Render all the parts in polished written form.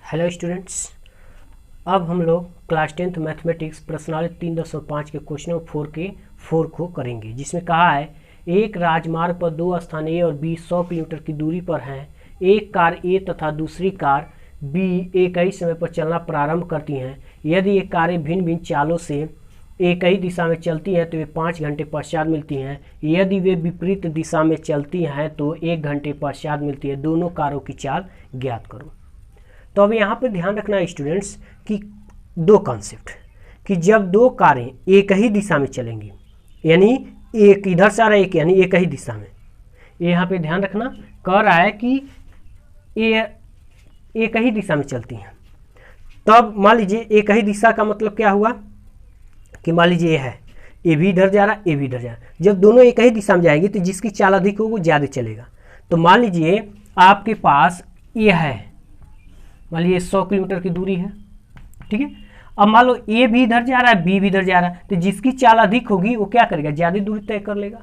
Hello students, अब हम लोग क्लास 10th मैथमेटिक्स प्रश्नावली 3.5 के क्वेश्चन 4 को करेंगे, जिसमें कहा है एक राजमार्ग पर दो स्थान ए और बी 100 किलोमीटर की दूरी पर हैं। एक कार ए तथा दूसरी कार बी एक ही समय पर चलना प्रारंभ करती हैं। यदि ये कारें भिन्न भिन्न चालों से एक ही दिशा में चलती हैं तो वे 5 घंटे पश्चात मिलती हैं। यदि वे विपरीत दिशा में चलती हैं तो 1 घंटे पश्चात मिलती है। दोनों कारों की चाल ज्ञात करो। तो अब यहाँ पे ध्यान रखना है स्टूडेंट्स कि दो कॉन्सेप्ट, कि जब दो कारें एक ही दिशा में चलेंगी, यानी एक इधर से आ रहा है, एक यानी एक ही दिशा में, यहाँ पे ध्यान रखना कह रहा है कि ये एक ही दिशा में चलती हैं। तब मान लीजिए एक ही दिशा का मतलब क्या हुआ कि मान लीजिए ये है, ए भी इधर जा रहा, ए भी इधर जा रहा। जब दोनों एक ही दिशा में जाएंगे तो जिसकी चाल अधिक होगी वो ज़्यादा चलेगा। तो मान लीजिए आपके पास ये है, मान लीजिए 100 किलोमीटर की दूरी है, ठीक है। अब मान लो ए भी इधर जा रहा है, बी भी इधर जा रहा है, तो जिसकी चाल अधिक होगी वो क्या करेगा, ज़्यादा दूरी तय कर लेगा।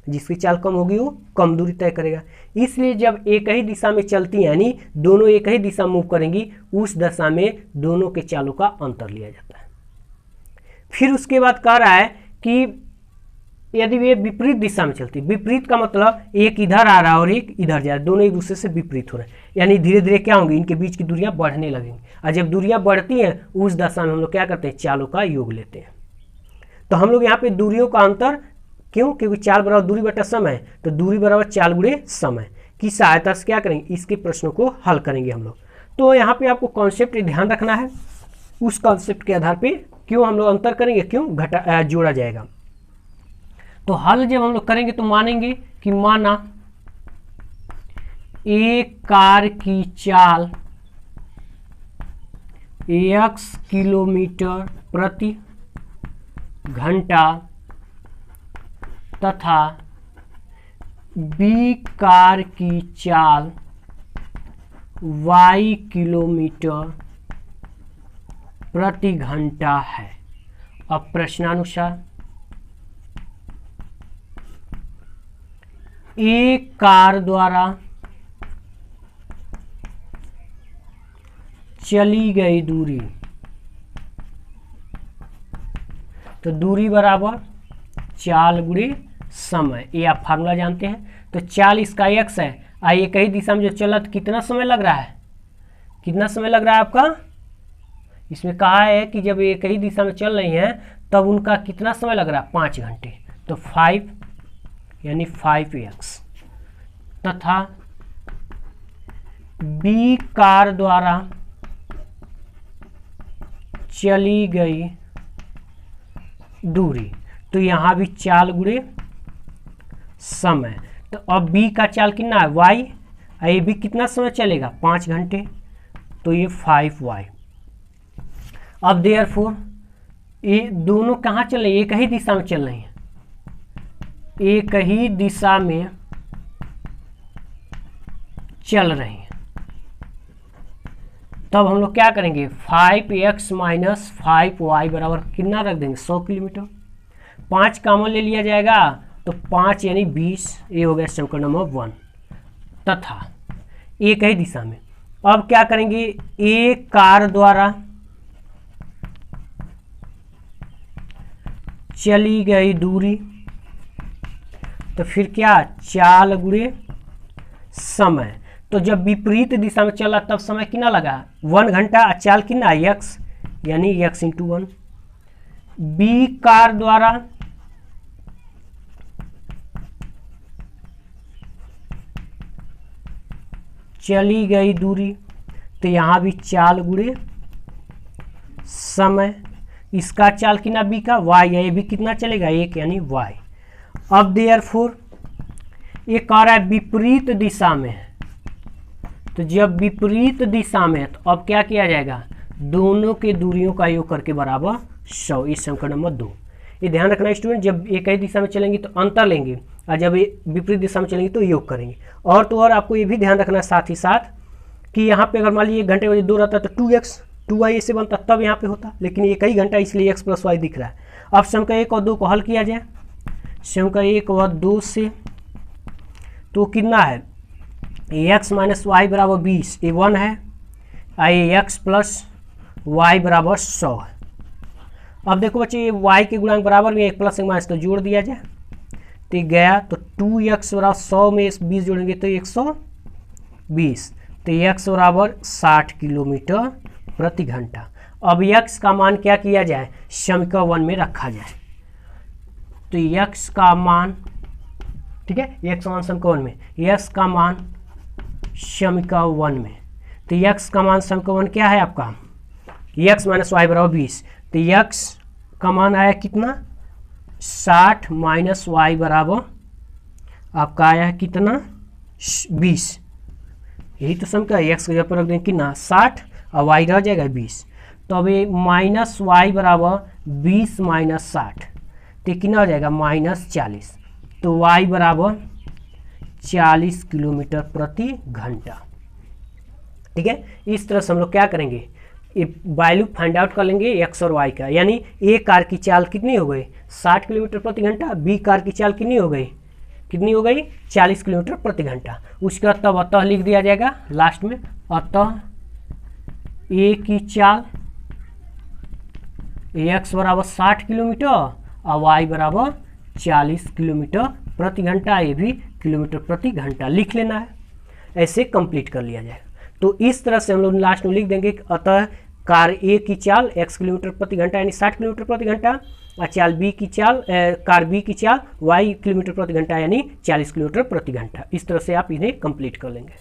जिसकी चाल कम होगी वो कम दूरी तय करेगा। इसलिए जब एक ही दिशा में चलती हैं, यानी दोनों एक ही दिशा में मूव करेंगी, उस दशा में दोनों के चालों का अंतर लिया जाता है। फिर उसके बाद कह रहा है कि यदि वे विपरीत दिशा में चलती, विपरीत का मतलब एक इधर आ रहा है और एक इधर जा रहा है, दोनों एक दूसरे से विपरीत हो रहे हैं, यानी धीरे धीरे क्या होंगी, इनके बीच की दूरियां बढ़ने लगेंगी। और जब दूरियां बढ़ती हैं उस दशा में हम लोग क्या करते हैं, चालों का योग लेते हैं। तो हम लोग यहाँ पे दूरियों का अंतर, क्यों, क्योंकि चाल बराबर दूरी बटा समय, तो दूरी बराबर चाल गुणे समय की सहायता से क्या करेंगे, इसके प्रश्नों को हल करेंगे हम लोग। तो यहाँ पे आपको कॉन्सेप्ट ध्यान रखना है, उस कॉन्सेप्ट के आधार पर क्यों हम लोग अंतर करेंगे, क्यों जोड़ा जाएगा। तो हल जब हम लोग करेंगे तो मानेंगे कि माना एक कार की चाल x किलोमीटर प्रति घंटा तथा b कार की चाल y किलोमीटर प्रति घंटा है। अब प्रश्नानुसार एक कार द्वारा चली गई दूरी, तो दूरी बराबर चाल गुणे समय, ये आप फार्मूला जानते हैं। तो चाल इसका x है, एक ही दिशा में जो चला तो कितना समय लग रहा है, कितना समय लग रहा है आपका, इसमें कहा है कि जब एक ही दिशा में चल रही हैं तब उनका कितना समय लग रहा है, 5 घंटे। तो 5 यानी 5x तथा बी कार द्वारा चली गई दूरी, तो यहाँ भी चाल गुणे समय। तो अब बी का चाल कितना है, y, ये भी कितना समय चलेगा, 5 घंटे, तो ये 5y। अब देयरफॉर ये दोनों कहाँ चल रही है, एक ही दिशा में चल रही हैं, एक ही दिशा में चल रही हैं। तब हम लोग क्या करेंगे, 5x माइनस 5y बराबर कितना रख देंगे, 100 किलोमीटर। 5 कॉमन ले लिया जाएगा तो 5 यानी 20, ये हो गया समीकरण नंबर 1। तथा एक ही दिशा में अब क्या करेंगे, एक कार द्वारा चली गई दूरी, तो फिर क्या, चाल गुणे समय। तो जब विपरीत दिशा में चला तब समय कितना लगा, 1 घंटा, चाल कितना, x, यानी x इंटू 1। बी कार द्वारा चली गई दूरी, तो यहाँ भी चाल गुणे समय। इसका चाल कितना, बी का y, ये भी कितना चलेगा, 1 यानी y। अब देयरफॉर ये कह रहा है विपरीत दिशा में है, तो जब विपरीत दिशा में है तो अब क्या किया जाएगा, दोनों के दूरियों का योग करके बराबर 100, इस समीकरण नंबर 2। ये ध्यान रखना स्टूडेंट, जब एक ही दिशा में चलेंगे तो अंतर लेंगे, और जब ये विपरीत दिशा में चलेंगे तो योग करेंगे। और तो और आपको ये भी ध्यान रखना साथ ही साथ कि यहाँ पे अगर मान लीजिए 1 घंटे बजे 2 रहता तो 2x 2y ऐसे बनता, तब यहाँ पे होता, लेकिन एक ही घंटा इसलिए x प्लस y दिख रहा है। अब समीकरण 1 और 2 को हल किया जाए, समीकरण 1 और 2 से तो कितना है, एक्स माइनस वाई बराबर 20, ये 1 है, एक्स प्लस वाई बराबर 100। अब देखो बच्चे ये वाई के गुणांक बराबर में एक प्लस एक माइनस तो जोड़ दिया जाए तो ये गया, तो 2x बराबर 100 में 20 जोड़ेंगे तो 120, तो x बराबर 60 किलोमीटर प्रति घंटा। अब x का मान क्या किया जाए, समीकरण 1 में रखा जाए, तो x का मान, ठीक है, x मान समीकरण में, x का मान समीकरण 1 में, तो x का मान समीकरण 1 क्या है आपका, x माइनस वाई बराबर 20, तो x का मान आया कितना 60 माइनस वाई बराबर आपका आया है कितना 20, यही तो समीकरण, x को जब पर रख देंगे कितना 60 और y रह जाएगा 20, तो अब ये माइनस वाई बराबर 20 माइनस 60 तो कितना हो जाएगा -40, तो y बराबर 40 किलोमीटर प्रति घंटा। ठीक है, इस तरह से हम लोग क्या करेंगे, ये वैल्यू फाइंड आउट कर लेंगे x और y का, यानी ए कार की चाल कितनी हो गई 60 किलोमीटर प्रति घंटा, बी कार की चाल कितनी हो गई 40 किलोमीटर प्रति घंटा। उसके बाद तब अतः लिख दिया जाएगा लास्ट में, अतः ए की चाल x बराबर 60 किलोमीटर और y बराबर 40 किलोमीटर प्रति घंटा, ये भी किलोमीटर प्रति घंटा लिख लेना है, ऐसे कंप्लीट कर लिया जाएगा। तो इस तरह से हम लोग लास्ट में लिख देंगे कि अतः कार ए की चाल x किलोमीटर प्रति घंटा यानी 60 किलोमीटर प्रति घंटा, और चाल बी की चाल कार बी की चाल y किलोमीटर प्रति घंटा यानी 40 किलोमीटर प्रति घंटा। इस तरह से आप इन्हें कंप्लीट कर लेंगे।